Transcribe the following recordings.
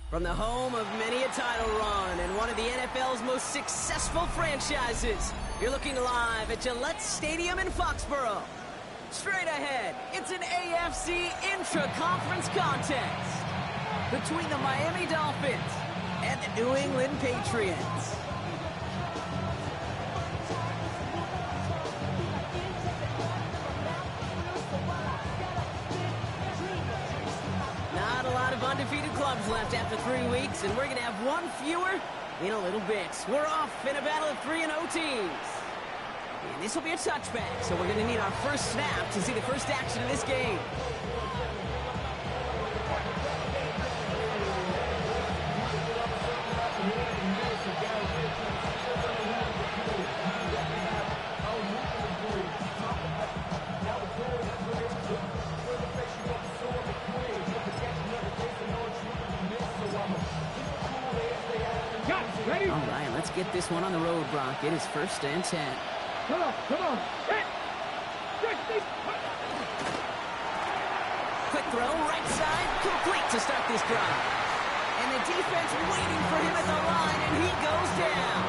From the home of many a title run and one of the NFL's most successful franchises, you're looking live at Gillette Stadium in Foxborough. Straight ahead, it's an AFC intra-conference contest between the Miami Dolphins and the New England Patriots. Not a lot of undefeated clubs left after 3 weeks, and we're going to have one fewer in a little bit. We're off in a battle of 3-0 teams. And this will be a touchback, so we're going to need our first snap to see the first action of this game. All right, let's get this one on the road, Brock. It is 1st and 10. Come on. Quick throw, right side, complete to start this drive. And the defense waiting for him at the line, and he goes down.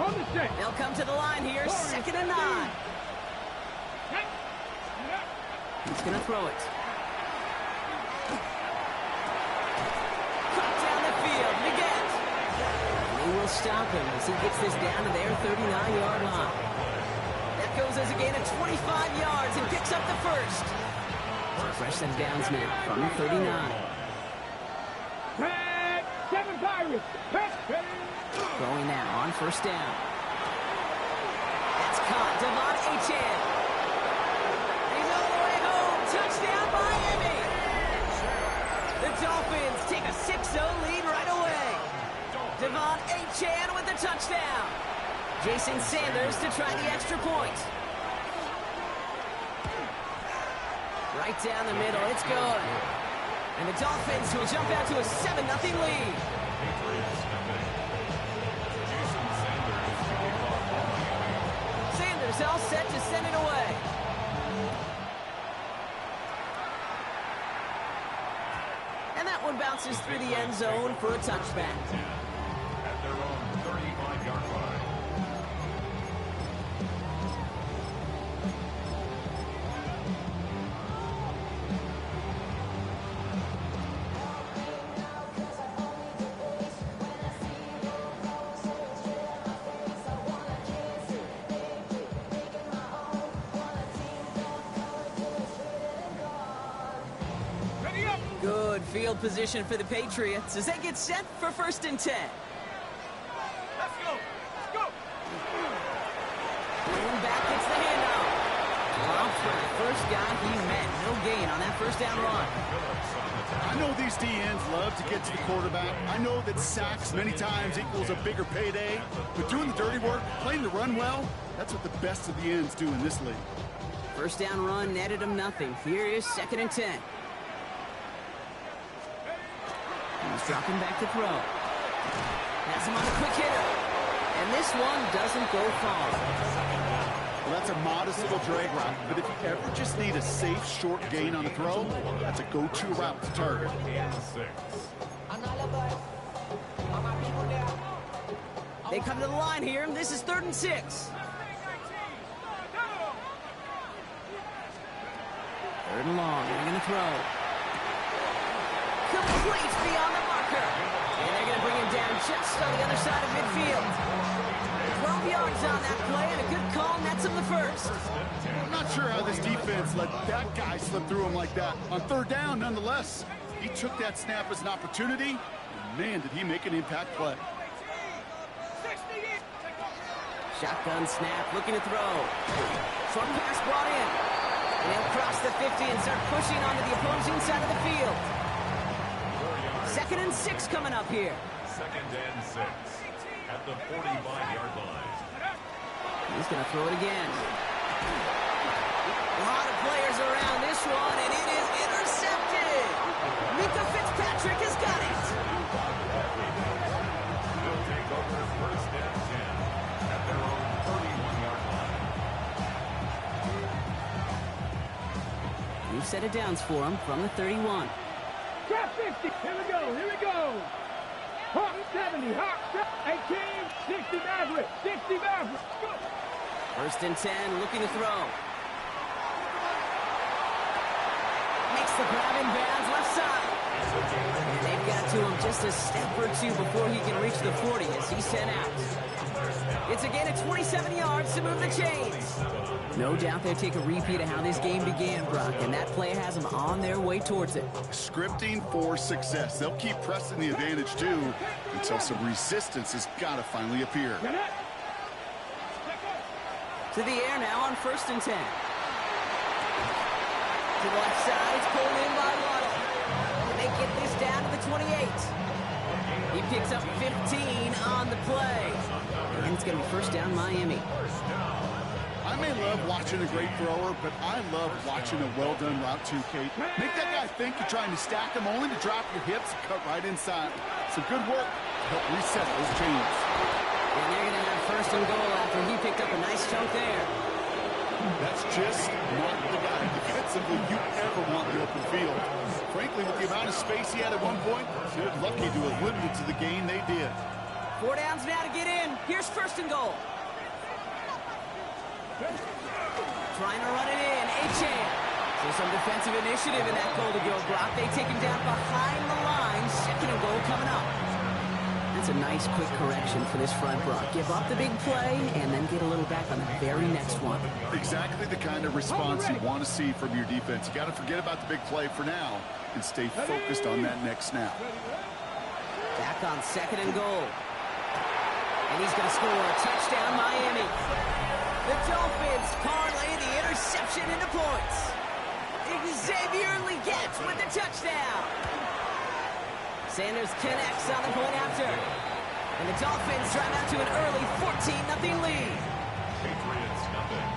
On the check. They'll come to the line here, 2nd and 9. He's going to throw it. Cut down the field, Miguel. They will stop him as he gets this down to their 39-yard line. That goes as a gain of 25 yards and picks up the first. Fresh set of downs now from the 39. 7 Pirates. Going now on 1st down. That's caught. Devon Achane. Touchdown, Miami! The Dolphins take a 6-0 lead right away. Devon Achane with the touchdown. Jason Sanders to try the extra point. Right down the middle, it's good. And the Dolphins will jump out to a 7-0 lead. Sanders all set to send it away. And that one bounces through the end zone for a touchback. At their own 35-yard line. Good field position for the Patriots as they get set for 1st and 10. Let's go. Going back, it's the handoff. Dropped for the first guy he met. No gain on that 1st down run. I know these DNs love to get to the quarterback. I know that sacks many times equals a bigger payday. But doing the dirty work, playing the run well, that's what the best of the ends do in this league. 1st down run netted him nothing. Here is 2nd and 10. He's dropping back to throw. Has him on a quick hitter. And this one doesn't go far. Well, that's a modest little drag route, but if you ever just need a safe, short gain on a throw, that's a go-to route to target. They come to the line here. This is 3rd and 6. 3rd and long. They're going to throw. Complete beyond the marker. And they're going to bring him down just on the other side of midfield. 12 yards on that play, and a good call nets him the first. I'm not sure how this defense let that guy slip through him like that. On 3rd down, nonetheless, he took that snap as an opportunity. And man, did he make an impact play. Shotgun snap, looking to throw. Short pass brought in. And he'll cross the 50 and start pushing onto the opposing side of the field. 2nd and 6 coming up here. 2nd and 6 at the 45-yard line. He's going to throw it again. A lot of players around this one, and it is intercepted. Mika Fitzpatrick has got it. They'll take over 1st and 10 at their own 31-yard line. set of downs for him from the 31. Trap 50. Here we go. Here we go. Hawk 70. Hawk 18. 60 Maverick. 60 Maverick. Go. First and 10, looking to throw. Makes the grab in bounds, left side. And they've got to him just a step or two before he can reach the 40 as he's sent out. It's again at 27 yards to move the chains. No doubt they'll take a repeat of how this game began, Brock, and that play has them on their way towards it. Scripting for success. They'll keep pressing the advantage, too, until some resistance has got to finally appear. To the air now on first and 10. To the left side, it's pulled in by Waddle. And they get this down to the 28. He picks up 15 on the play. And it's going to be first down Miami. I may love watching a great thrower, but I love watching a well-done route too, Kate. Make that guy think you're trying to stack him, only to drop your hips and cut right inside. Some good work to help reset those chains. And they're going to have first and goal after he picked up a nice chunk there. That's just not the guy defensively you ever want in the open field. Frankly, with the amount of space he had at one point, they're lucky to have limited to the gain they did. 4 downs now to get in. Here's first and goal. Trying to run it in. A-Chan. So some defensive initiative in that goal to go, Brock. They take him down behind the line. Second and goal coming up. That's a nice quick correction for this front, Brock. Give up the big play and then get a little back on the very next one. Exactly the kind of response you want to see from your defense. You got to forget about the big play for now and stay focused on that next snap. Back on second and goal. And he's going to score a touchdown, Miami. The Dolphins parlay the interception into points. Xavier Legette with the touchdown. Sanders connects on the point after. And the Dolphins drive out to an early 14-0 lead. Patriots nothing.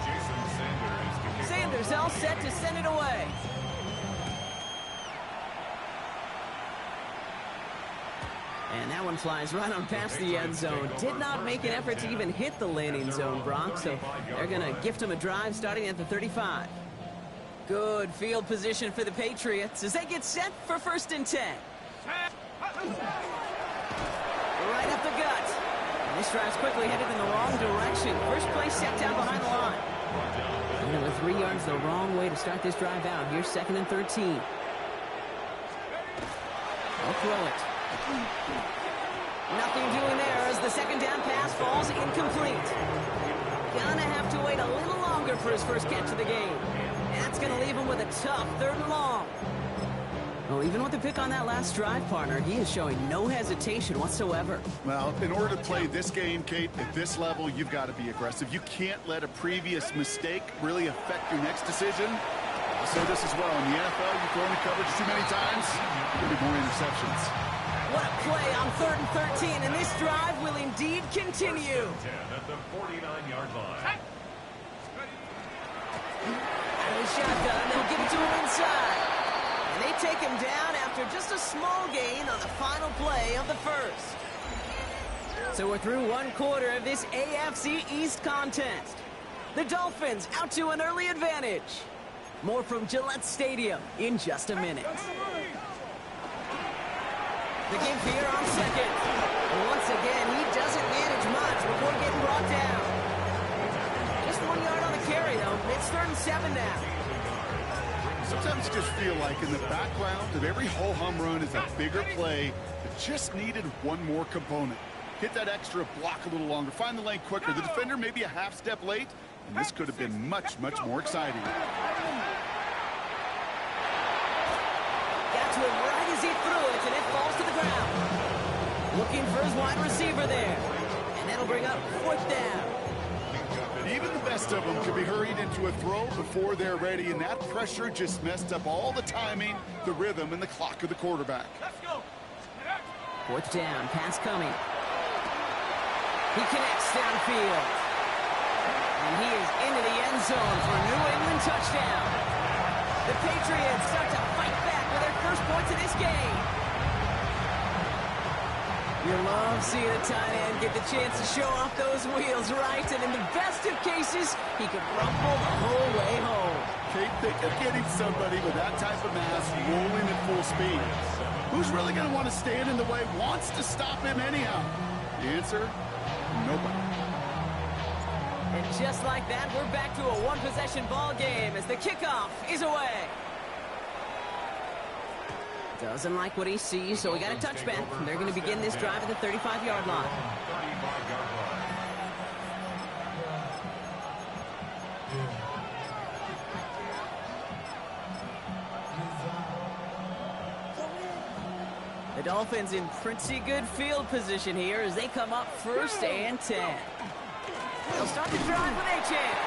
Jason Sanders to kick Sanders all set to send it away. And that one flies right on past the end zone. Did not make an effort to even hit the landing zone, Brock, so they're going to gift him a drive starting at the 35. Good field position for the Patriots as they get set for first and 10. Right up the gut. And this drive's quickly headed in the wrong direction. First play set down behind the line. And it was 3 yards the wrong way to start this drive out. Here's second and 13. They'll throw it. Nothing doing there as the second down pass falls incomplete. Gonna have to wait a little longer for his first catch of the game. That's gonna leave him with a tough third and long. Well, even with the pick on that last drive, partner, he is showing no hesitation whatsoever. Well, in order to play this game, Kate, at this level, you've got to be aggressive. You can't let a previous mistake really affect your next decision. I'll say this as well. In the NFL, you throw into coverage too many times, there'll be more interceptions. What a play on 3rd and 13, and this drive will indeed continue. 10 at the 49-yard line. Out of the shotgun, they'll give it to him inside. And they take him down after just a small gain on the final play of the first. So we're through one quarter of this AFC East contest. The Dolphins out to an early advantage. More from Gillette Stadium in just a minute. The give here on second. And once again, he doesn't manage much before getting brought down. Just 1 yard on the carry, though. It's 3rd and 7 now. Sometimes you just feel like in the background of every ho-hum run is a bigger play that just needed one more component. Hit that extra block a little longer. Find the lane quicker. The defender maybe a half step late, and this could have been much, much more exciting. Got to him right as he threw it, and it falls to the ground. Looking for his wide receiver there. And that'll bring up 4th down. Even the best of them can be hurried into a throw before they're ready, and that pressure just messed up all the timing, the rhythm, and the clock of the quarterback. Let's go. 4th down, pass coming. He connects downfield. And he is into the end zone for a New England touchdown. The Patriots start to fight back with their first points of this game. You love seeing a tight end get the chance to show off those wheels, right? And in the best of cases, he could rumble the whole way home. Kate, think of getting somebody with that type of mass rolling at full speed. Who's really going to want to stand in the way, wants to stop him anyhow? The answer, nobody. And just like that, we're back to a one-possession ball game as the kickoff is away. Doesn't like what he sees, so we got a touchback. They're going to begin this drive at the 35-yard line. 35-yard line. The Dolphins in pretty good field position here as they come up 1st and 10. They'll start the drive with Achan.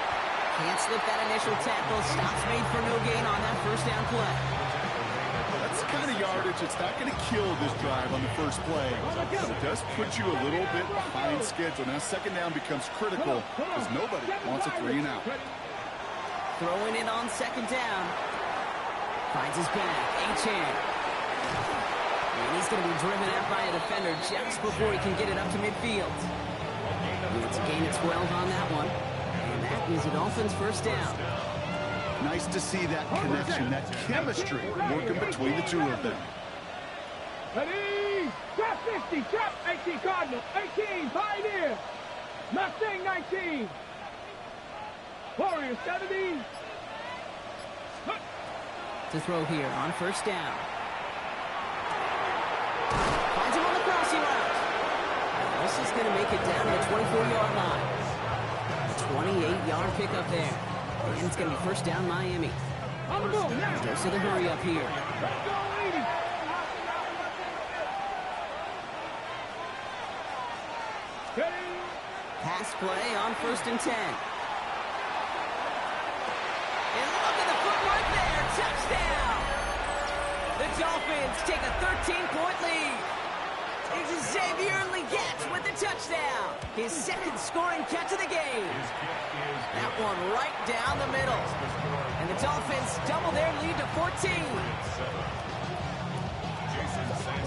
Can't slip that initial tackle. Stops made for no gain on that first down play. That's the kind of yardage that's not going to kill this drive on the first play. But it does put you a little bit behind schedule. Now, second down becomes critical because nobody wants a 3 and out. Throwing it on second down. Finds his back. Achan. And he's going to be driven out by a defender just before he can get it up to midfield. It's a gain of 12 on that one. And that is a Dolphins first down. Nice to see that connection, that chemistry working between the two of them. Ready? Drop 50, drop 18 Cardinal, 18 Pioneer, Mustang 19, Warrior 70. To throw here on first down. Finds him on the crossing route. This is going to make it down to the 24-yard line. A 28-yard pickup there. And it's going to be first down Miami. Goes to the hurry up here. Pass play on 1st and 10. And look at the footwork there. Touchdown. The Dolphins take a 13-point lead. It's Xavier Legette with the touchdown. His second scoring catch of the game. That one right down the middle. And the Dolphins double their lead to 14.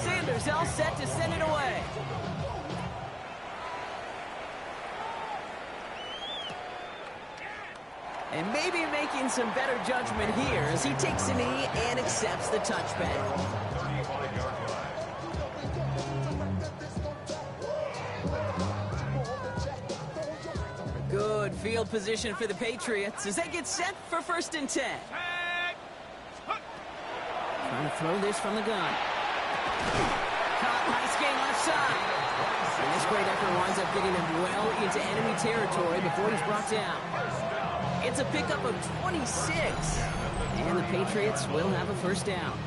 Sanders all set to send it away. And maybe making some better judgment here as he takes a knee and accepts the touchback. 35-yard line. Good field position for the Patriots as they get set for 1st and 10. Trying to throw this from the gun. Caught, nice gain left side. And this great effort winds up getting him well into enemy territory before he's brought down. It's a pickup of 26. And the Patriots will have a first down.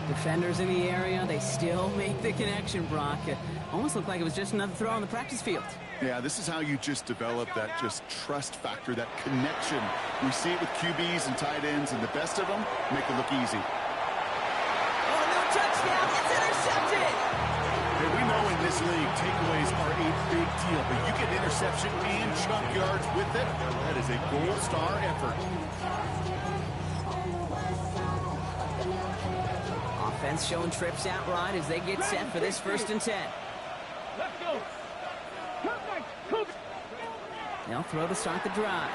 Defenders in the area, they still make the connection, Brock. It almost looked like it was just another throw on the practice field. Yeah, this is how you just develop that just trust factor, that connection. We see it with QBs and tight ends, and the best of them make it look easy. Oh, no touchdown. It's intercepted. Hey, we know in this league, takeaways are a big deal, but you get interception and chunk yards with it. That is a gold star effort. Offense showing trips out right as they get set for this 1st and 10. Let's go. They'll throw to start the drive.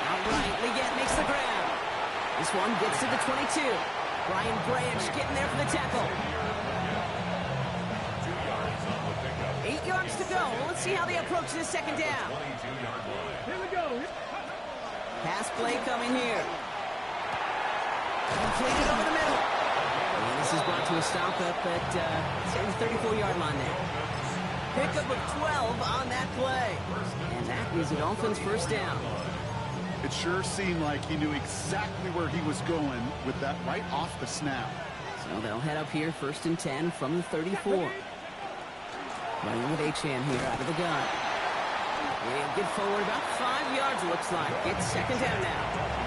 Outright, Legette makes the grab. This one gets to the 22. Brian Branch getting there for the tackle. 8 yards to go. Well, let's see how they approach this second down. Here we go. Pass play coming here. Completed over the middle. And this is brought to a stop up at the 34-yard line there. Pickup of 12 on that play. And that is the Dolphins' first down. It sure seemed like he knew exactly where he was going with that right off the snap. So they'll head up here 1st and 10 from the 34. Running with Achan here out of the gun. And get forward about 5 yards, looks like. It's second down now.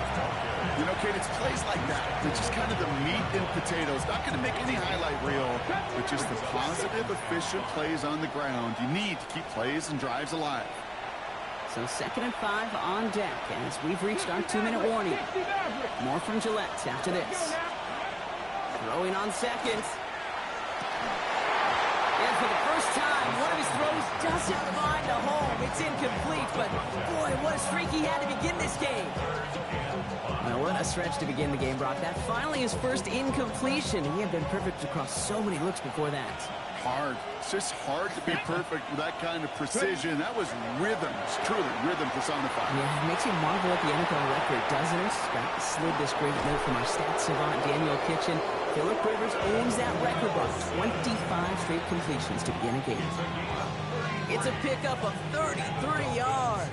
You know, Kate, it's plays like that. They're just kind of the meat and potatoes. Not going to make any highlight reel, but just the positive, efficient plays on the ground. You need to keep plays and drives alive. So 2nd and 5 on deck as we've reached our 2-minute warning. More from Gillette after this. Throwing on second. And for the first time, one of his throws doesn't find a home. It's incomplete, but boy, what a streak he had to begin this game. Well, what a stretch to begin the game, Brock. That finally his first incompletion. He had been perfect across so many looks before that. Hard. It's just hard to be perfect with that kind of precision. That was rhythm. It's truly rhythm personified. Yeah, it makes you marvel at the NFL record, doesn't it? Scott slid this great note from our stats savant, Daniel Kitchen. Phillip Rivers owns that record by 25 straight completions to begin a game. It's a pickup of 33 yards.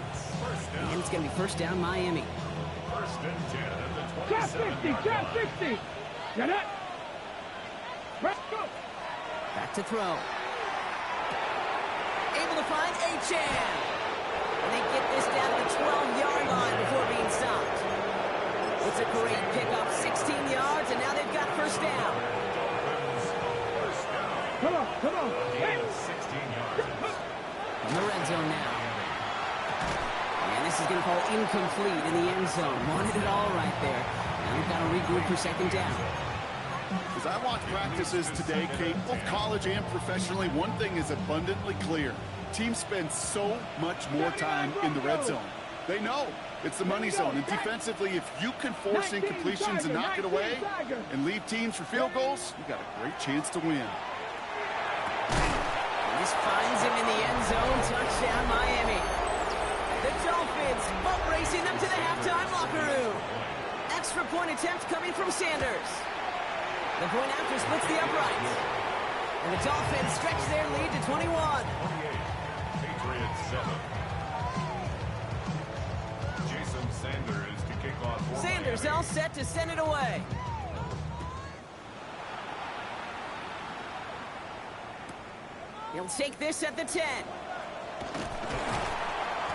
And it's going to be first down Miami. First and 10 at the Drop 27. 50, drop 60. Get it. Let's go. Back to throw. Able to find Achan. And they get this down to the 12-yard line before being stopped. It's a great pickup, 16 yards, and now they've got first down. Come on, come on. Hey. 16 yards. In the red zone now. And this is going to fall incomplete in the end zone. Wanted it all right there. Now we've got to regroup for second down. As I watch practices today, Kate, both college and professionally, one thing is abundantly clear. Teams spend so much more time in the red zone. They know it's the money zone. And defensively, if you can force incompletions and knock it away and leave teams for field goals, you got a great chance to win. And this finds him in the end zone. Touchdown, Miami. The Dolphins boat racing them to the halftime locker room. Extra point attempt coming from Sanders. The point after splits the uprights. And the Dolphins stretch their lead to 21. 28. Patriots 7. Jason Sanders to kick off. Sanders all set to send it away. He'll take this at the 10.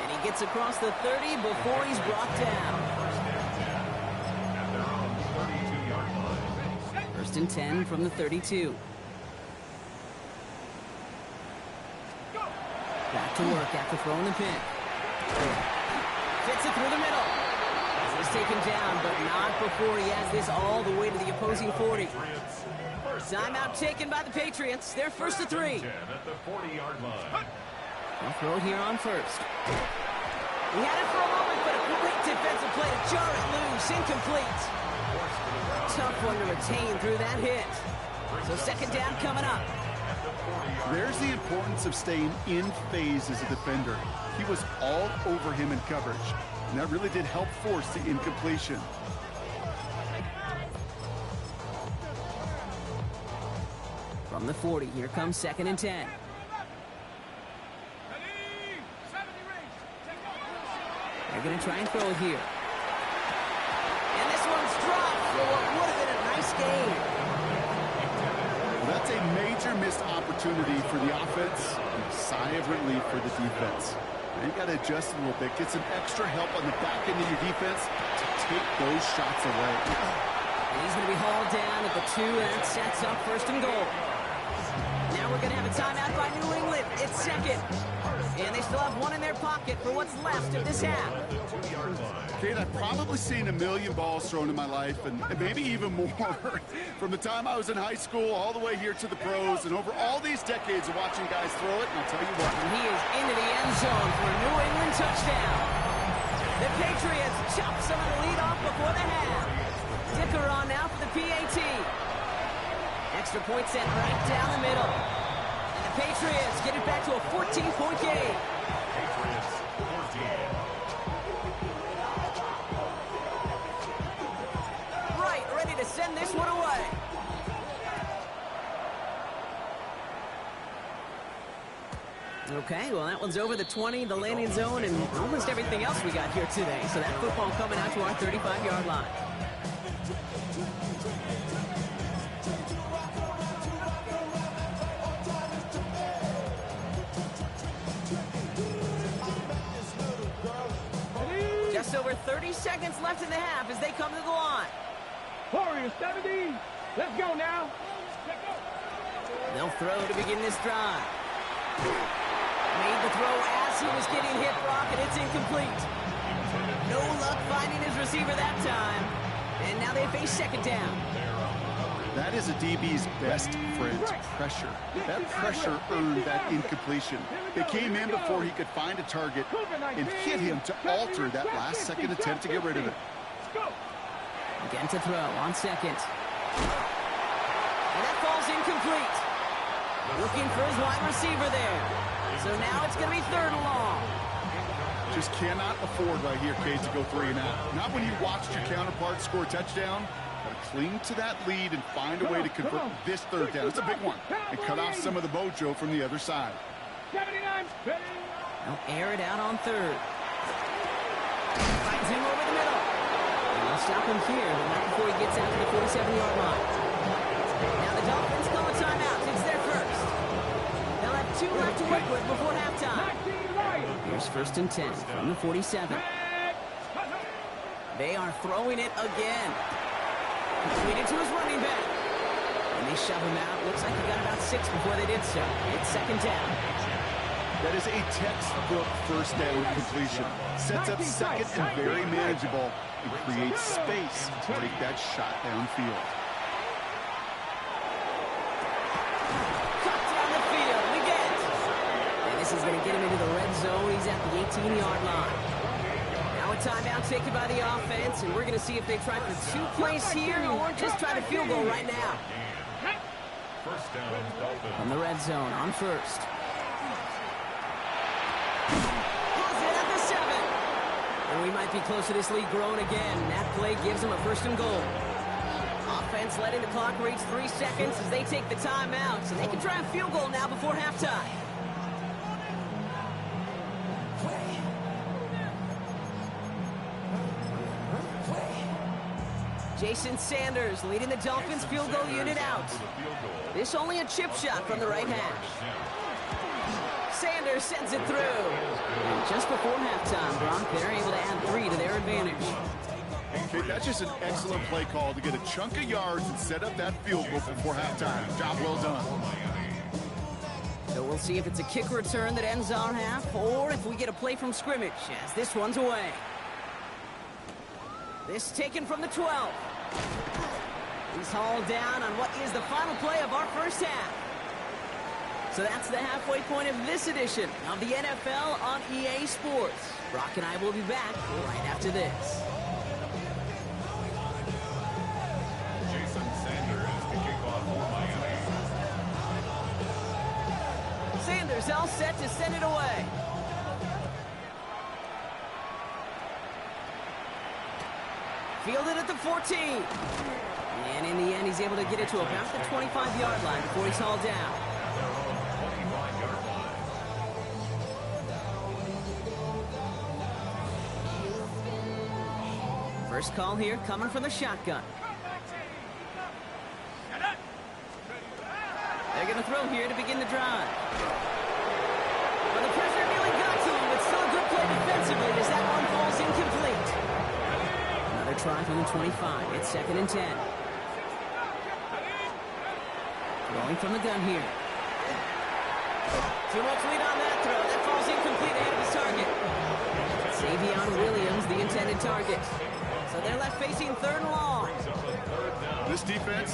And he gets across the 30 before he's brought down. At their own 32-yard line. First and 10 from the 32. Back to work after throwing the pick. Fits it through the middle. He's taken down, but not before he has this all the way to the opposing 40. Timeout taken by the Patriots. They're first to 3. 10 at the 40-yard line. They'll throw it here on first. He had it for a moment, but a great defensive play to jar it loose. Incomplete. Tough one to retain through that hit. So second down coming up. There's the importance of staying in phase as a defender. He was all over him in coverage, and that really did help force the incompletion. From the 40, here comes second and 10. They're going to try and throw it here. And this one's dropped for what would have been a nice game. Well, that's a major missed opportunity for the offense and a sigh of relief for the defense. Now you got to adjust a little bit, get some extra help on the back end of your defense to take those shots away. And he's going to be hauled down at the 2, and that sets up first and goal. Now we're going to have a timeout by New England. It's second. And they still have one in their pocket for what's left of this half. Kate, I've probably seen a million balls thrown in my life, and maybe even more, from the time I was in high school all the way here to the pros, and over all these decades of watching guys throw it, and I'll tell you what. And he is into the end zone for a New England touchdown. The Patriots chop some of the lead off before the half. Dicker on now for the PAT. Extra point sent right down the middle. And the Patriots get it back to a 14-point game. Patriots 14. Right, ready to send this one away. Okay, well, that one's over the 20, the landing zone, and almost everything else we got here today. So that football coming out to our 35-yard line. Just over 30 seconds left in the half as they come to the line. Warriors 70. Let's go now. They'll throw to begin this drive. Made the throw as he was getting hit, Brock, and it's incomplete. No luck finding his receiver that time. And now they face second down. That is a DB's best friend, pressure. That pressure earned that incompletion. It came in before he could find a target and hit him to alter that last-second attempt to get rid of it. Again to throw on second. And that falls incomplete. Looking for his wide receiver there. So now it's going to be 3rd and long. Just cannot afford right here, Cade, to go 3 and out. Not when you watched your counterpart score a touchdown. Gotta cling to that lead and find a way to convert this 3rd down. It's a big one. And cut off some of the mojo from the other side. They'll air it out on 3rd. Finds him over the middle. And they'll stop him here, but not before he gets out to the 47-yard line. Now the Dolphins call a timeout. It's their first. They'll have 2 left to work with before halftime. Here's 1st and 10 from the 47. They are throwing it again. Completed to his running back. And they shove him out. Looks like he got about 6 before they did so. It's 2nd down. That is a textbook 1st down completion. Sets up 2nd and very manageable and creates space to take that shot downfield. Cut down the field. We get it. And this is going to get him into the red zone. He's at the 18-yard line. Now a timeout taken by the offense, and we're going to see if they try for 2 plays here or just try to field goal right now. 1st down, Dolphins. From the red zone on 1st. Has it at the 7. And we might be close to this lead growing again. That play gives them a 1st and goal. Offense letting the clock reach 3 seconds as they take the timeout. So they can try a field goal now before halftime. Jason Sanders leading the Dolphins field goal unit out. This only a chip shot from the right hash. Sanders sends it through. And just before halftime, Brock, they're able to add 3 to their advantage. Okay, that's just an excellent play call to get a chunk of yards and set up that field goal before halftime. Job well done. So we'll see if it's a kick return that ends our half or if we get a play from scrimmage as this one's away. This taken from the 12. He's hauled down on what is the final play of our 1st half. So that's the halfway point of this edition of the NFL on EA Sports. Brock and I will be back right after this. Jason Sanders to kick off for Miami. Sanders all set to send it away. Fielded at the 14. And in the end, he's able to get it to about the 25-yard line before he's hauled down. 25-yard line. First call here coming from the shotgun. They're going to throw here to begin the drive. Well, the pressure nearly got to him, but still a good play defensively as that one falls incomplete. Another try from the 25. It's 2nd and 10. Throwing from the gun here. Too much lead on that throw. That falls incomplete ahead of his target. Savion Williams, the intended target. So they're left facing 3rd and long. This defense,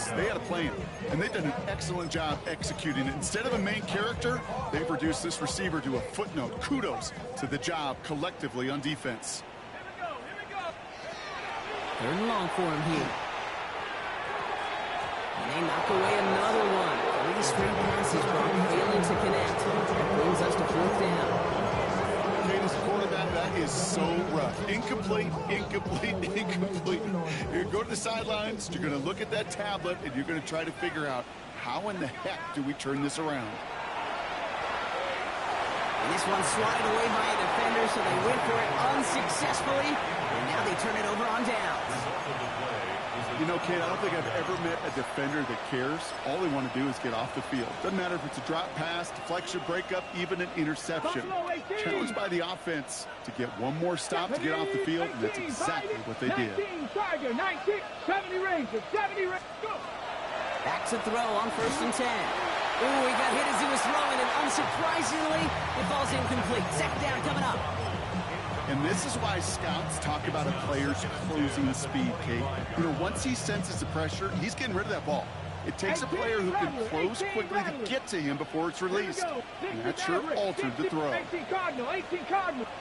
they had a plan, and they've done an excellent job executing it. Instead of a main character, they've reduced this receiver to a footnote. Kudos to the job collectively on defense. 3rd and long for him here. And they knock away another one. 3 straight passes, Brock failing to connect. That brings us to 4th down. Okay, this quarterback, that is so rough. Incomplete, incomplete, incomplete. You're going to go to the sidelines, you're going to look at that tablet, and you're going to try to figure out how in the heck do we turn this around. And this one's swatted away by a defender, so they went for it unsuccessfully. And now they turn it over on downs. You know, Kate, I don't think I've ever met a defender that cares. All they want to do is get off the field. Doesn't matter if it's a drop pass, deflection, breakup, even an interception. Challenged by the offense to get one more stop to get off the field, and that's exactly what they did. 19, 70 Rangers, 70 Rangers, go! Back to throw on 1st and 10. Ooh, he got hit as he was throwing, and unsurprisingly, it falls incomplete. 2nd down coming up. And this is why scouts talk about a player's closing speed, Kate. You know, once he senses the pressure, he's getting rid of that ball. It takes a player who can close quickly to get to him before it's released. And that sure altered the throw. 18 Cardinal,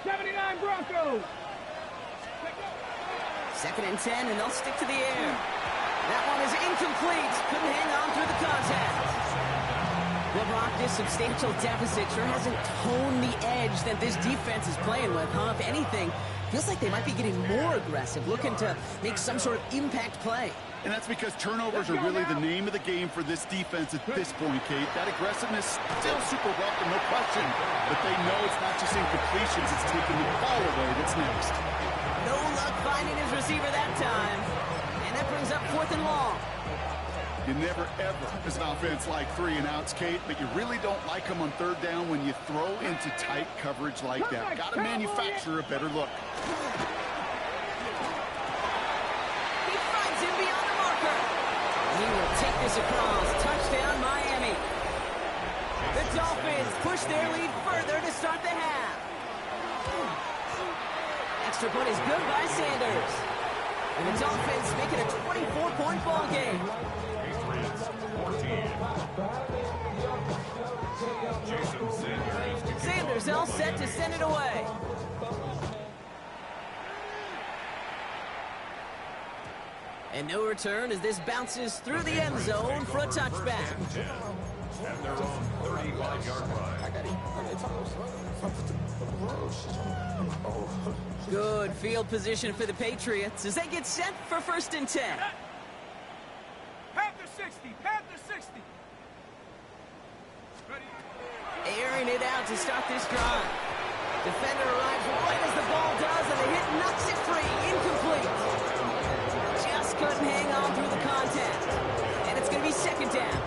79 Broncos. 2nd and 10, and they'll stick to the air. That one is incomplete. Couldn't hang on through the contact. Well, Brock, this substantial deficit sure hasn't toned the edge that this defense is playing with, huh? If anything, feels like they might be getting more aggressive, looking to make some sort of impact play. And that's because turnovers are really the name of the game for this defense at this point, Kate. That aggressiveness still super welcome, no question. But they know it's not just incompletions, it's taking the ball away that's next. No luck finding his receiver that time. And that brings up 4th and long. You never, ever, as an offense, like 3 and outs, Kate, but you really don't like them on 3rd down when you throw into tight coverage like that. Got to manufacture a better look. He finds him beyond the marker. He will take this across. Touchdown, Miami. The Dolphins push their lead further to start the half. Extra point is good by Sanders. And the Dolphins make it a 24-point ball game. Patriots 14. Jason Sanders. Sanders all set to send it away. And no return as this bounces through the end zone for a touchback. At their own 35-yard line. Good field position for the Patriots as they get set for 1st and 10. Panther 60, Panther 60. Airing it out to start this drive. Defender arrives right as the ball does, and the hit knocks it free. Incomplete. Just couldn't hang on through the contact. And it's going to be 2nd down.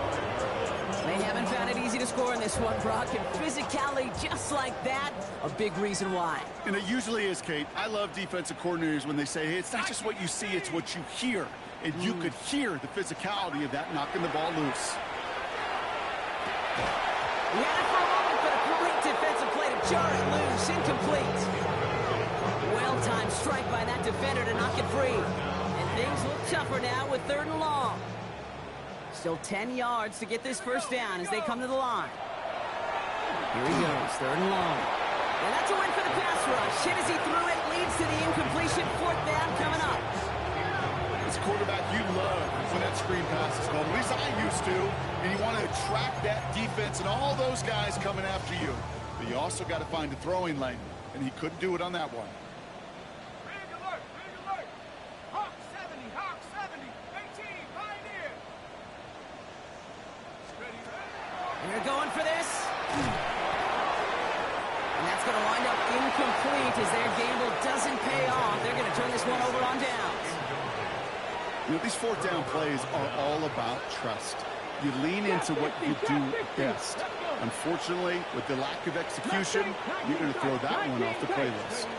They haven't found it easy to score in this one, Brock, and physicality just like that, a big reason why. And it usually is, Kate. I love defensive coordinators when they say, hey, it's not just what you see, it's what you hear. And you could hear the physicality of that knocking the ball loose. He had it for a moment, but a great defensive play to jar it loose. Incomplete. Well-timed strike by that defender to knock it free. And things look tougher now with 3rd and long. Still 10 yards to get this 1st down as they come to the line. Here he goes, 3rd and long. And that's a win for the pass rush. Hit as he threw it, leads to the incompletion. 4th down coming up. As a quarterback, you love when that screen pass is called. At least I used to. And you want to attract that defense and all those guys coming after you. But you also got to find a throwing lane. And he couldn't do it on that one. Big alert, big alert. Hawk 70, 18, Pioneer. And they're going for this. And that's going to wind up incomplete as their gamble doesn't pay off. They're going to turn this one over on downs. You know, these 4th down plays are all about trust. You lean into what you do best. Unfortunately, with the lack of execution, you're going to throw that one off the playlist.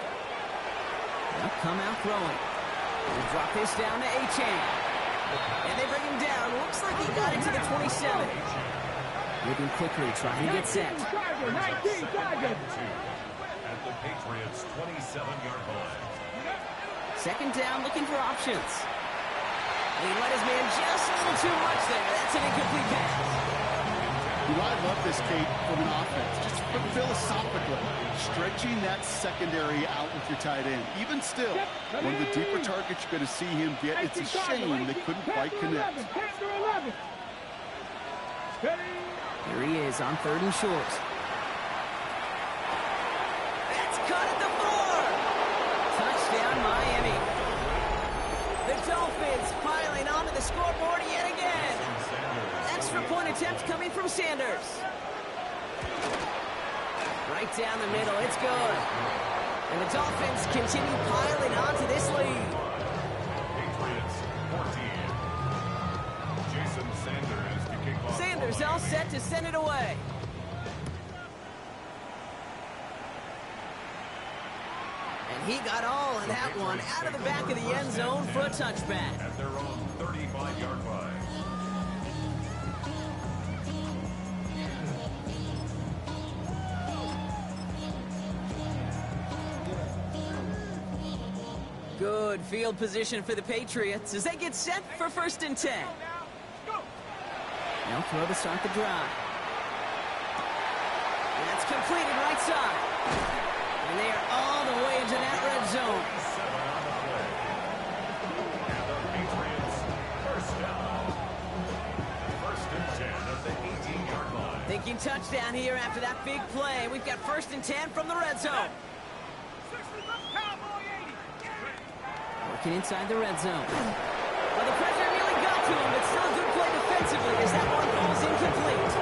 They'll come out throwing. We'll drop this down to A-Chain. And they bring him down. Looks like he got it to the 27. Moving quickly, trying to get set. At the Patriots 27-yard line. 2nd down, looking for options. He let his man just a little too much there. That's an incomplete pass. You know, I love this, Kate, from an offense. Just philosophically, stretching that secondary out with your tight end. Even still, one of the deeper targets you're going to see him get. It's a shame they couldn't quite connect. Here he is on 3rd and short. That's caught at the 4. Touchdown, Miami. The Dolphins piling onto the scoreboard yet again. Extra point attempt coming from Sanders. Right down the middle, it's good. And the Dolphins continue piling onto this lead. Patriots 14. Jason Sanders to kick off. Sanders all set to send it away. And he got all of that one out of the back of the end zone for a touchback. At their own 35-yard line. Good field position for the Patriots as they get set for 1st and 10. They'll throw to start the drive. That's completed right side. And they are all the way into that red zone. And the Patriots, first down. 1st and 10 at the 18-yard line. Thinking touchdown here after that big play. We've got 1st and 10 from the red zone. Working inside the red zone. Well, the pressure really got to him, but still a good play defensively as that one falls incomplete.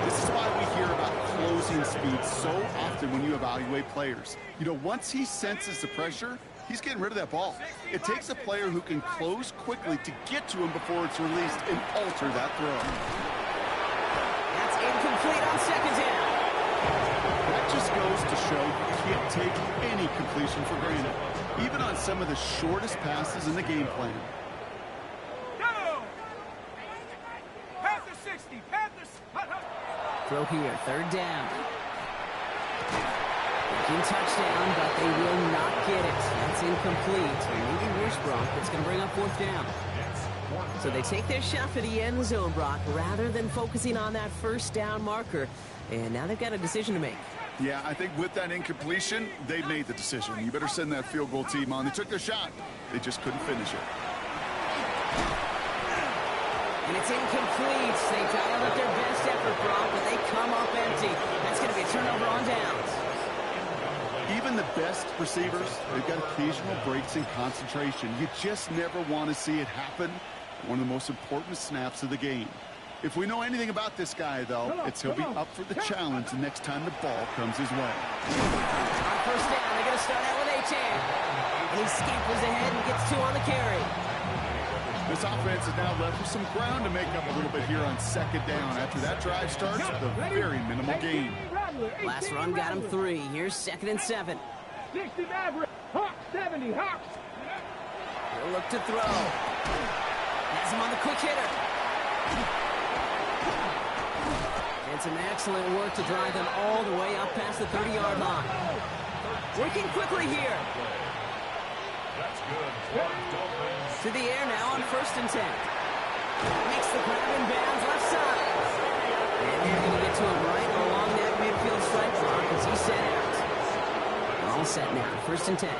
This is why we hear about closing speed so often when you evaluate players. You know, once he senses the pressure, he's getting rid of that ball. It takes a player who can close quickly to get to him before it's released and alter that throw. That's incomplete on 2nd down. That just goes to show you can't take any completion for granted, even on some of the shortest passes in the game plan. Throw here, 3rd down. Thinking touchdown, but they will not get it. That's incomplete. Maybe worse, Brock. It's going to bring up 4th down. So they take their shot for the end zone, Brock, rather than focusing on that 1st down marker. And now they've got a decision to make. Yeah, I think with that incompletion, they made the decision. You better send that field goal team on. They took their shot. They just couldn't finish it. And it's incomplete. They dialed up their best effort, Brock, but they come up empty. That's going to be a turnover on downs. Even the best receivers, they've got occasional breaks in concentration. You just never want to see it happen. One of the most important snaps of the game. If we know anything about this guy, though, it's he'll be up for the challenge the next time the ball comes his way. On 1st down, they're going to start out with Achan. And he scampers ahead and gets 2 on the carry. This offense is now left with some ground to make up a little bit here on 2nd down. After that drive starts with a very minimal gain. Last run got him 3. Here's 2nd and 7. 60 Maverick. Hawk 70. Hawk. He'll look to throw. Has him on the quick hitter. And some excellent work to drive them all the way up past the 30-yard line. Working quickly here. That's good. To the air now on 1st and 10. Makes the grab in bounds left side. And they're going to get to him right along that midfield strike block as he's set out. All set now. 1st and 10.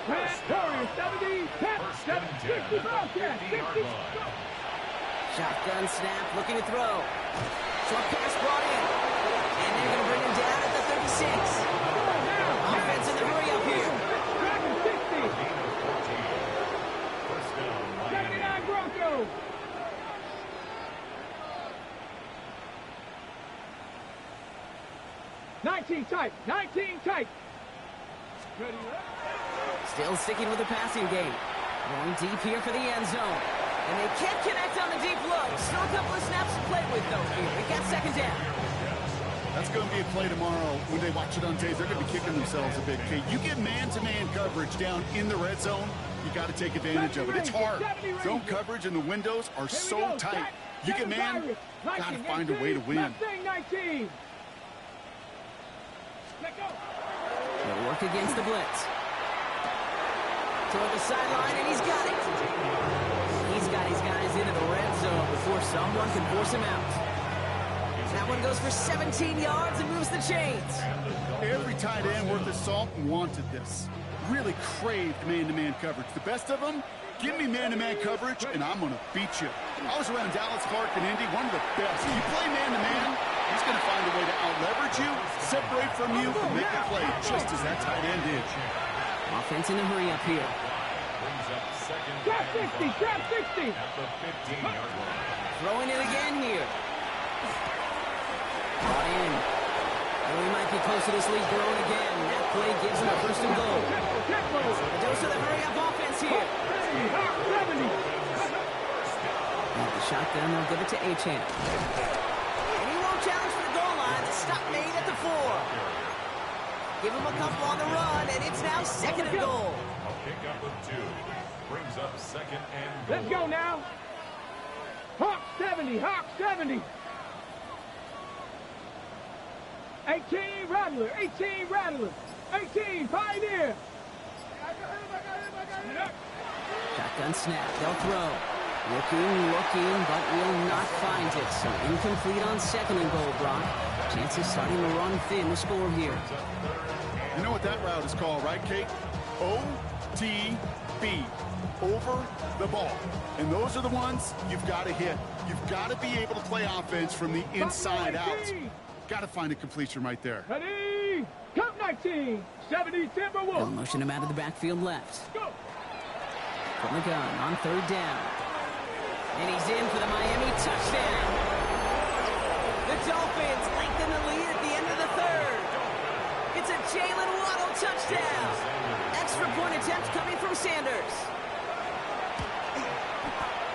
Warriors 70. 10. 60 Bobcat. 60. Shotgun snap, looking to throw. Short pass brought in. And they're going to bring him down at the 36. Offense in the hurry up here. 60. 79 Broncos. Nineteen tight. 19 tight. Still sticking with the passing game. Going deep here for the end zone. And they can't connect on the deep look. Still a couple of snaps to play with, though, here. They got 2nd down. That's going to be a play tomorrow. When they watch it on tape, they're going to be kicking themselves a bit. Kate, you get man-to-man coverage down in the red zone, you got to take advantage of it. It's hard. Zone coverage and the windows are so tight. You get man, got to find a way to win. 19. They'll work against the blitz. Toward the sideline, and he's got it. He's got his guys into the red zone before someone can force him out. That one goes for 17 yards and moves the chains. Every tight end worth his salt wanted this. Really craved man-to-man coverage. The best of them, give me man-to-man coverage, and I'm going to beat you. I was around Dallas, Clark, and Indy, one of the best. If you play man-to-man, he's going to find a way to out-leverage you, separate from you, and make a play just as that tight end did. Offense in a hurry up here. Trap 60. Trap 60. At the 15-yard line. Throwing it again here. Brought in. And we might be close to this lead growing again. That play gives him a 1st and goal. The dose of the hurry-up offense here. 70. And the shotgun, they'll give it to Achan. And he won't challenge for the goal line. The stop made at the 4. Give him a couple on the run, and it's now 2nd and goal. A pickup of 2. Brings up 2nd and goal. Let's go now. Hawk 70. Hawk 70. 18 Rattler. 18 Rattler. 18 Pioneer. Shotgun snap. They'll throw. Looking, but will not find it. So incomplete on second and goal, Brock. Chances starting to run thin to score here. You know what that route is called, right, Kate? OTB. Over the ball. And those are the ones you've got to hit. You've got to be able to play offense from the inside out. Got to find a completion right there. Ready? Count 19. 70 They'll Timberwolves. motion him out of the backfield left. Go. From the gun on third down. And he's in for the Miami touchdown. The Dolphins lengthen the lead at the end of the third. It's a Jalen Waddle touchdown. Extra point attempt coming from Sanders.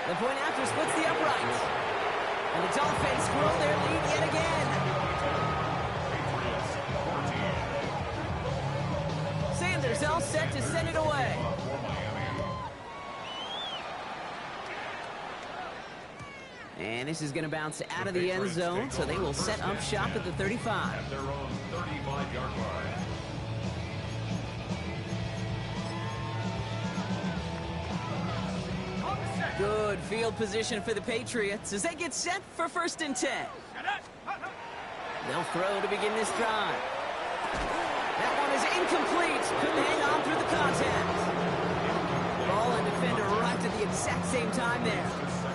The point after splits the uprights. And the Dolphins grow their lead yet again. Sanders all set to send it away. And this is going to bounce out of the end zone, so they will set up shop at the 35. At their own 35-yard line. Good field position for the Patriots as they get set for 1st and 10. They'll throw to begin this drive. That one is incomplete. Couldn't hang on through the contact. Ball and defender right at the exact same time there.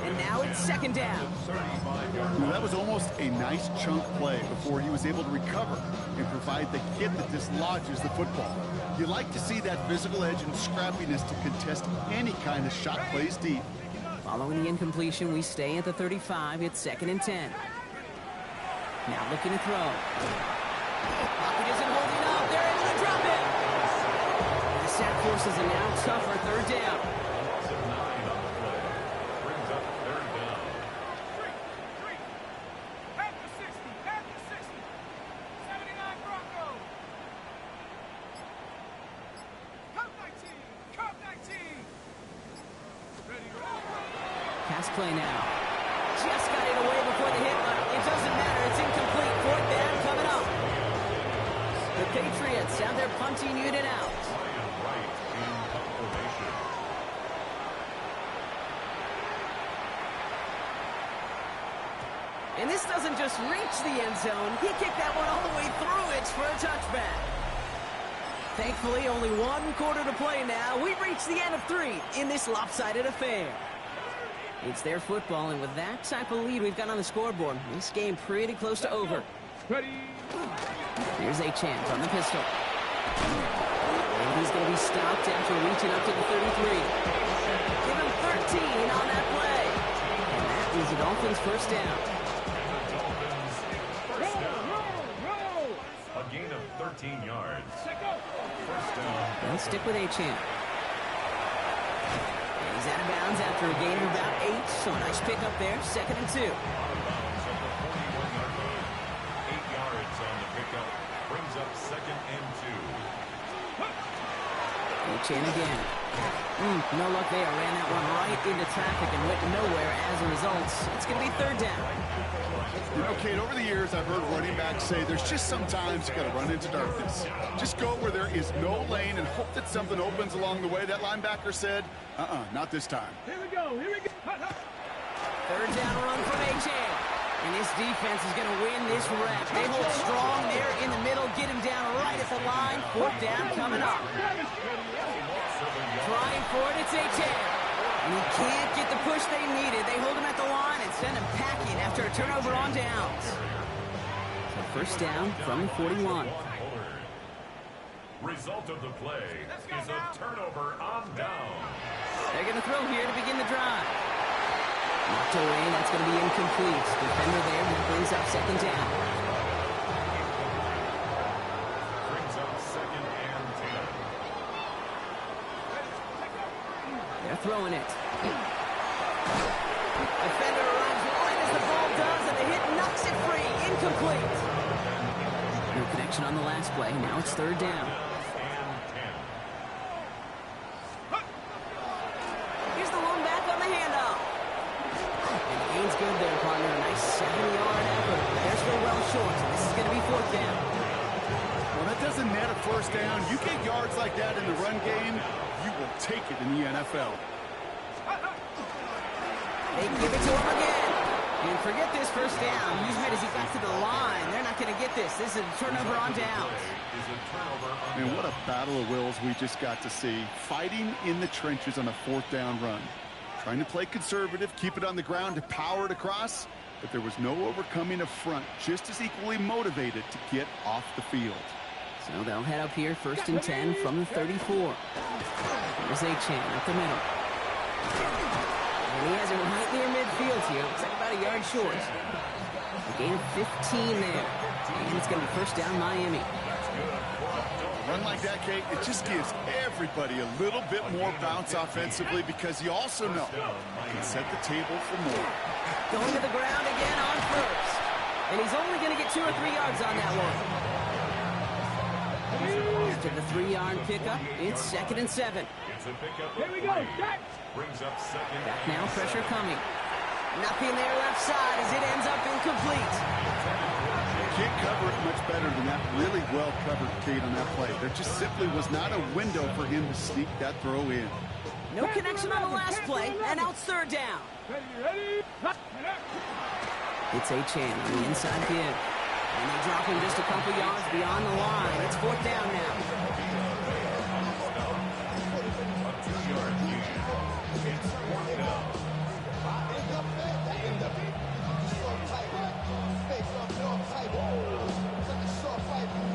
And now it's 2nd down. Well, that was almost a nice chunk play before he was able to recover and provide the hit that dislodges the football. You like to see that physical edge and scrappiness to contest any kind of shot plays deep. Following the incompletion, we stay at the 35. It's 2nd and 10. Now looking to throw. Pocket isn't holding up. They're able to drop it. The sack forces a now tougher 3rd down. Pass play now. Just got it away before the hit, but it doesn't matter. It's incomplete. 4th down coming up. The Patriots have their punting unit out. And this doesn't just reach the end zone. He kicked that one all the way through it for a touchback. Thankfully, only 1 quarter to play now. We've reached the end of 3 in this lopsided affair. It's their football, and with that type of lead we've got on the scoreboard, this game pretty close to over. Ready? Here's a chance on the pistol. And he's going to be stopped after reaching up to the 33. Give him 13 on that play. And that is the Dolphins' 1st down. A gain of 13 yards. 1st down. They'll stick with A-Champ. He's out of bounds after a gain of about 8, so a nice pickup there, 2nd and 2. 8 yards on the pickup. Brings up 2nd and 2. A-Chan again. No luck there. Ran that one right into traffic and went nowhere as a result. It's going to be 3rd down. You know, Kate, over the years, I've heard running backs say there's just sometimes you got to run into darkness. Just go where there is no lane and hope that something opens along the way. That linebacker said, not this time. Here we go. 3rd down run from A-Chan. And this defense is going to win this rep. They hold strong there in the middle, get him down right at the line. 4th down coming up. Trying for it, it's A-Chan. And he can't get the push they needed. They hold him at the line and send him packing after a turnover on downs. So 1st down from 41. Result of the play is a turnover on down. They're going to throw here to begin the drive. Knocked away, that's going to be incomplete. Defender there, that brings up 2nd down. Brings up 2nd and 10. They're throwing it. Defender arrives right as the ball does, and the hit knocks it free. Incomplete. No connection on the last play. Now it's 3rd down. Here's the one back on the handoff. And the gain's good there, partner. A nice 7-yard effort. But they're still well short, so this is going to be 4th down. Well, that doesn't net a 1st down. You get yards like that in the run game, you will take it in the NFL. They give it to him again. And forget this first down. Use it as he got to the line. They're not going to get this. This is a turnover on downs. And what a battle of wills we just got to see. Fighting in the trenches on a 4th down run. Trying to play conservative, keep it on the ground to power it across. But there was no overcoming a front, just as equally motivated to get off the field. So they'll head up here, 1st and 10 from the 34. Here's Achane up the middle. And he has it right near midfield here. Looks like about a yard short. A gain of 15 there. And it's going to be 1st down Miami. A run like that, Kate, it just gives everybody a little bit more bounce offensively because you also know you can set the table for more. Going to the ground again on 1st. And he's only going to get 2 or 3 yards on that one. After the 3-yard pickup, it's 2nd and 7. Here we go. Back now, pressure coming. Nothing there left side as it ends up incomplete. Can't cover it much better than that. Really well covered, Kate, on that play. There just simply was not a window for him to sneak that throw in. No connection on the last play, and now it's 3rd down. Ready. It's Achane on the inside give. And they drop him just a couple yards beyond the line. It's 4th down now.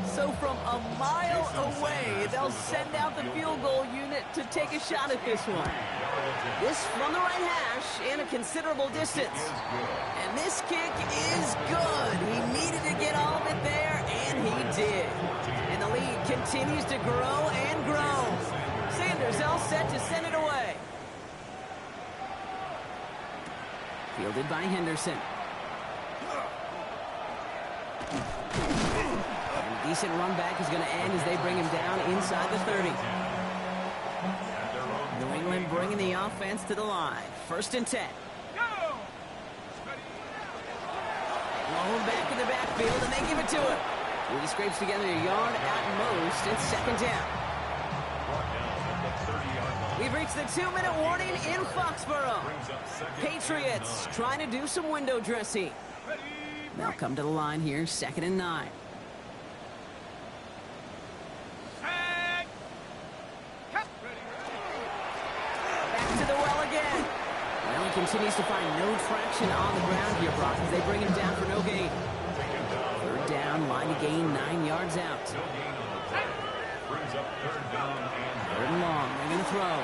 So from a mile away, they'll send out the field goal unit to take a shot at this one. This from the right hash and a considerable distance. And this kick is good. He needed to get all of it there, and he did. And the lead continues to grow and grow. Sanders all set to send it away. Fielded by Henderson. And a decent run back is going to end as they bring him down inside the 30. New England bringing the offense to the line. 1st and 10. Blown back in the backfield, and they give it to him. He scrapes together a yard at most. It's 2nd down. We've reached the 2-minute warning in Foxborough. Patriots trying to do some window dressing. They'll come to the line here, 2nd and 9. Back to the well again. Well, he continues to find no traction on the ground here, Brock, as they bring him down for no gain. 3rd down, line to gain 9 yards out. 3rd and long, they're going to throw.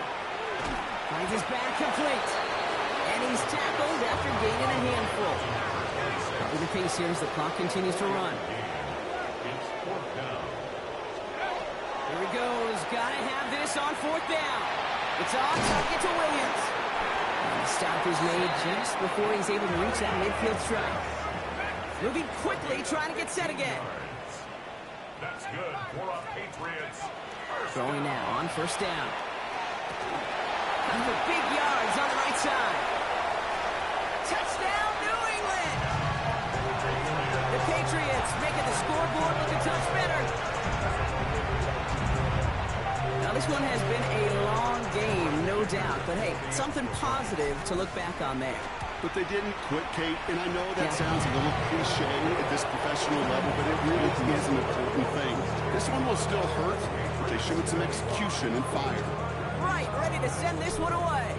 Finds his back complete. And he's tackled after gaining a handful. With the pace here as the clock continues to run. Here he goes. Gotta have this on 4th down. It's on target to Williams. And the stop is made just before he's able to reach that midfield strike. Moving quickly, trying to get set again. That's good for a Patriots. Throwing now on 1st down. And for big yards on the right side. Touchdown, New England! The Patriots making the scoreboard look a touch better. Now, this one has been a long game, no doubt. But, hey, something positive to look back on there. But they didn't quit, Kate, and I know that sounds a little cliche at this professional level, but it really is an important thing. This one will still hurt, but they showed some execution and fire. Right, ready to send this one away.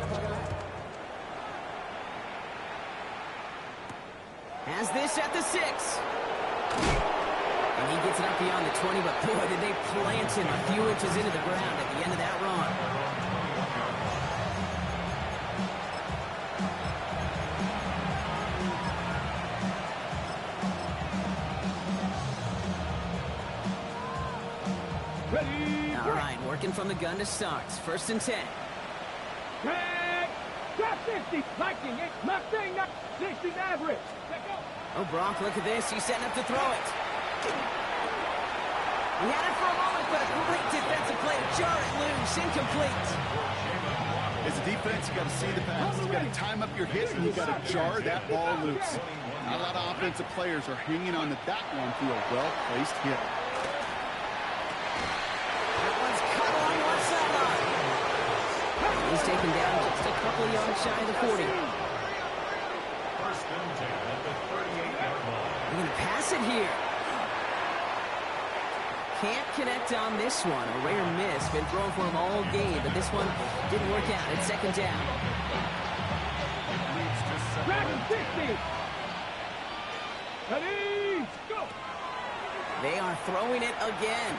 Has this at the 6. And he gets it up beyond the 20, but boy, did they plant him a few inches into the ground at the end of that run. Ready. All right, working from the gun to start. 1st and 10. Got 60. Lightning. Mustang. 60 Maverick. Oh, Brock, look at this. He's setting up to throw it. He had it for a moment, but a great defensive play to jar it loose. Incomplete. As a defense, you got to see the pass. You got to time up your hit, and you got to jar that ball loose. Not a lot of offensive players are hanging on to that one through a well-placed hit. That one's cut along one sideline. He's taken down just a couple yards shy of the 40. First and 10 at the 38-yard line. They're going to pass it here. Can't connect on this one. A rare miss. Been thrown for him all game, but this one didn't work out. It's second down. Leads to Dragon 7. 60. Ready, go. They are throwing it again.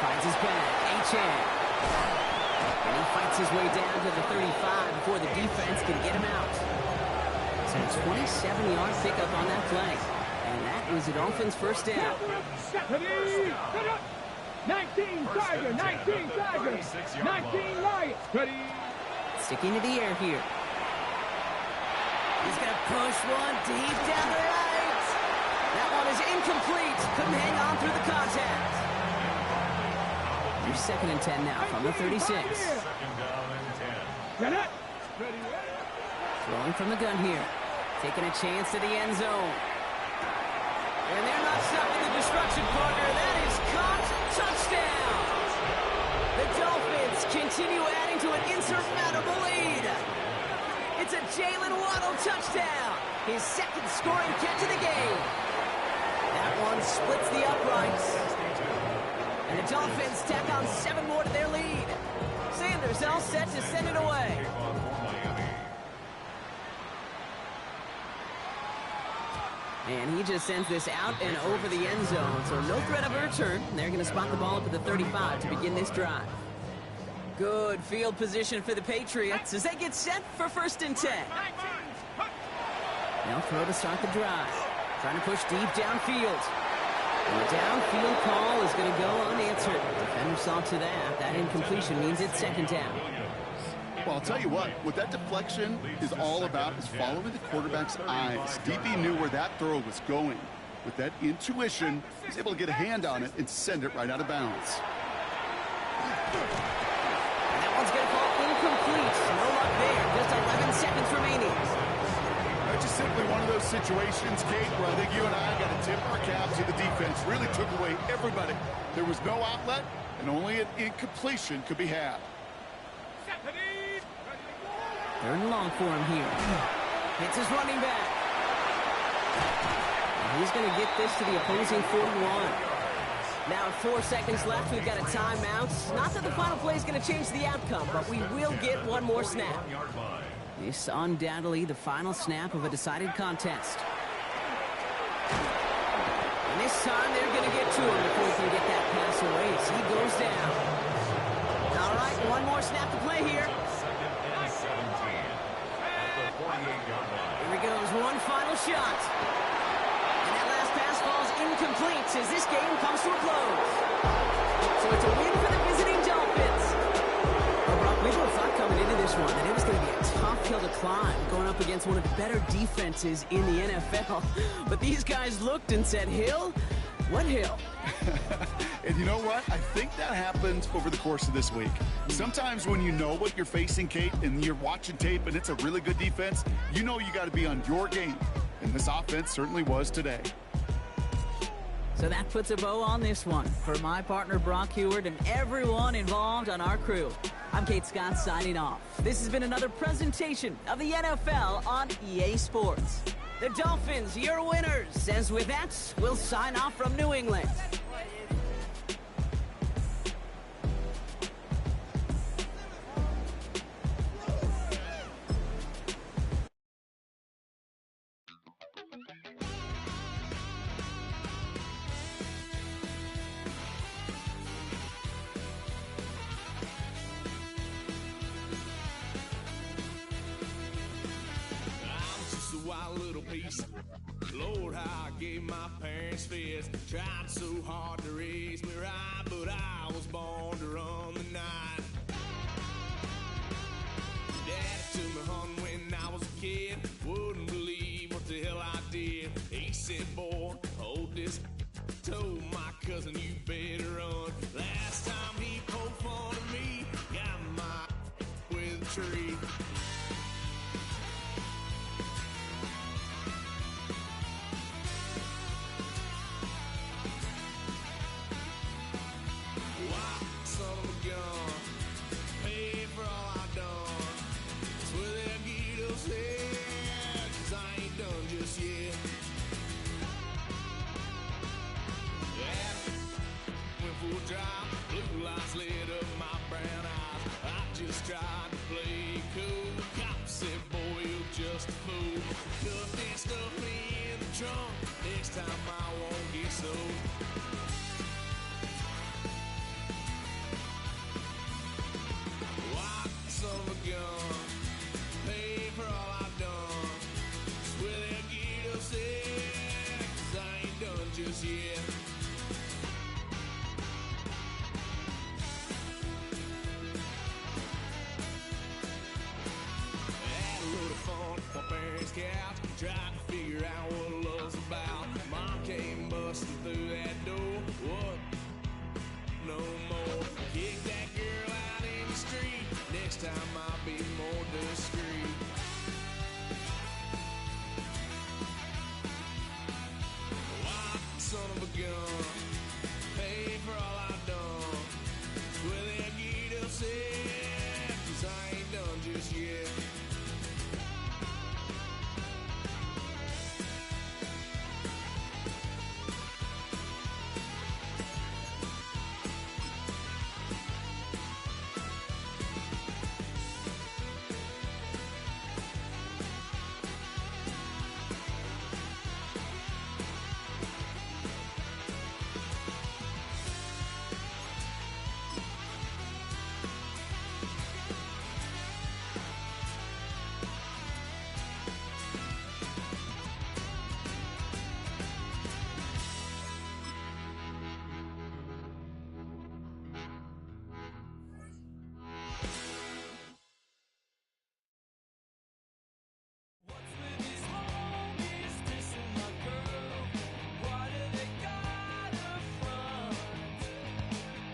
Finds his back. H.N. And he fights his way down to the 35 before the defense can get him out. So a 27-yard pickup on that play. And that was the Dolphins' first down. Ready, set up. 19 Tiger, 19 Tiger, 19 Lions. Ready. Sticking to the air here. He's going to push one deep down the right. That one is incomplete. Couldn't hang on through the contact. You're second and 10 now from the 36. Second down and 10. Get it. Ready. Throwing from the gun here. Taking a chance to the end zone. And they're not stopping the destruction, partner. That is caught. Touchdown. The Dolphins continue adding to an insurmountable lead. It's a Jalen Waddle touchdown. His second scoring catch of the game. That one splits the uprights. And the Dolphins tack on 7 more to their lead. Sanders all set to send it away. And he just sends this out and over the end zone. So no threat of a return. They're going to spot the ball up at the 35 to begin this drive. Good field position for the Patriots as they get set for first and 10. They'll throw to start the drive. Trying to push deep downfield. And the downfield call is going to go unanswered. Defender saw to that. That incompletion means it's second down. Well, I'll tell you what that deflection is all about is following the quarterback's eyes. DB knew where that throw was going. With that intuition, he's able to get a hand on it and send it right out of bounds. And that one's going to fall incomplete. No luck there. Just 11 seconds remaining. It's just simply one of those situations, Kate, where I think you and I got to tip our caps to the defense. Really took away everybody. There was no outlet, and only an incompletion could be had. Third and long for him here. Hits his running back. And he's going to get this to the opposing 41. Now 4 seconds left. We've got a timeout. Not that the final play is going to change the outcome, but we will get one more snap. This undoubtedly the final snap of a decided contest. And this time they're going to get to him before he can get that pass away. So he goes down. All right, one more snap to play here. Here he goes, one final shot. And that last pass falls incomplete as this game comes to a close. So it's a win for the visiting Dolphins. Well, Brock, we both thought coming into this one that it was going to be a tough hill to climb, going up against one of the better defenses in the NFL. But these guys looked and said, Hill? What hill? And you know what? I think that happened over the course of this week. Sometimes when you know what you're facing, Kate, and you're watching tape and it's a really good defense, you know you got to be on your game. And this offense certainly was today. So that puts a bow on this one. For my partner, Brock Heward, and everyone involved on our crew, I'm Kate Scott signing off. This has been another presentation of the NFL on EA Sports. The Dolphins, your winners. As with that, we'll sign off from New England. Lord, how I gave my parents fist. Tried so hard to raise me right, but I was born to run the night. Dad took me home when I was a kid. Wouldn't believe what the hell I did. He said, boy, hold this. Told my cousin, you better run. Last time he poked fun of me, got my with a tree. Pay for all I done. That's where they'll get us head. 'Cause I ain't lights lit up my brown eyes. I just tried to play cool. Cop said, boy, you're just a fool. Cuffed and stuffed me in the trunk. Next time I won't get so. White son of a gun, pay for all I've done. Swear they'll get upset, 'cause I ain't done just yet. Had a load of fun at my parents' couch, tried to figure out what love's about. Mom came busting through that door. What? No more. Kick that girl out in the street. Next time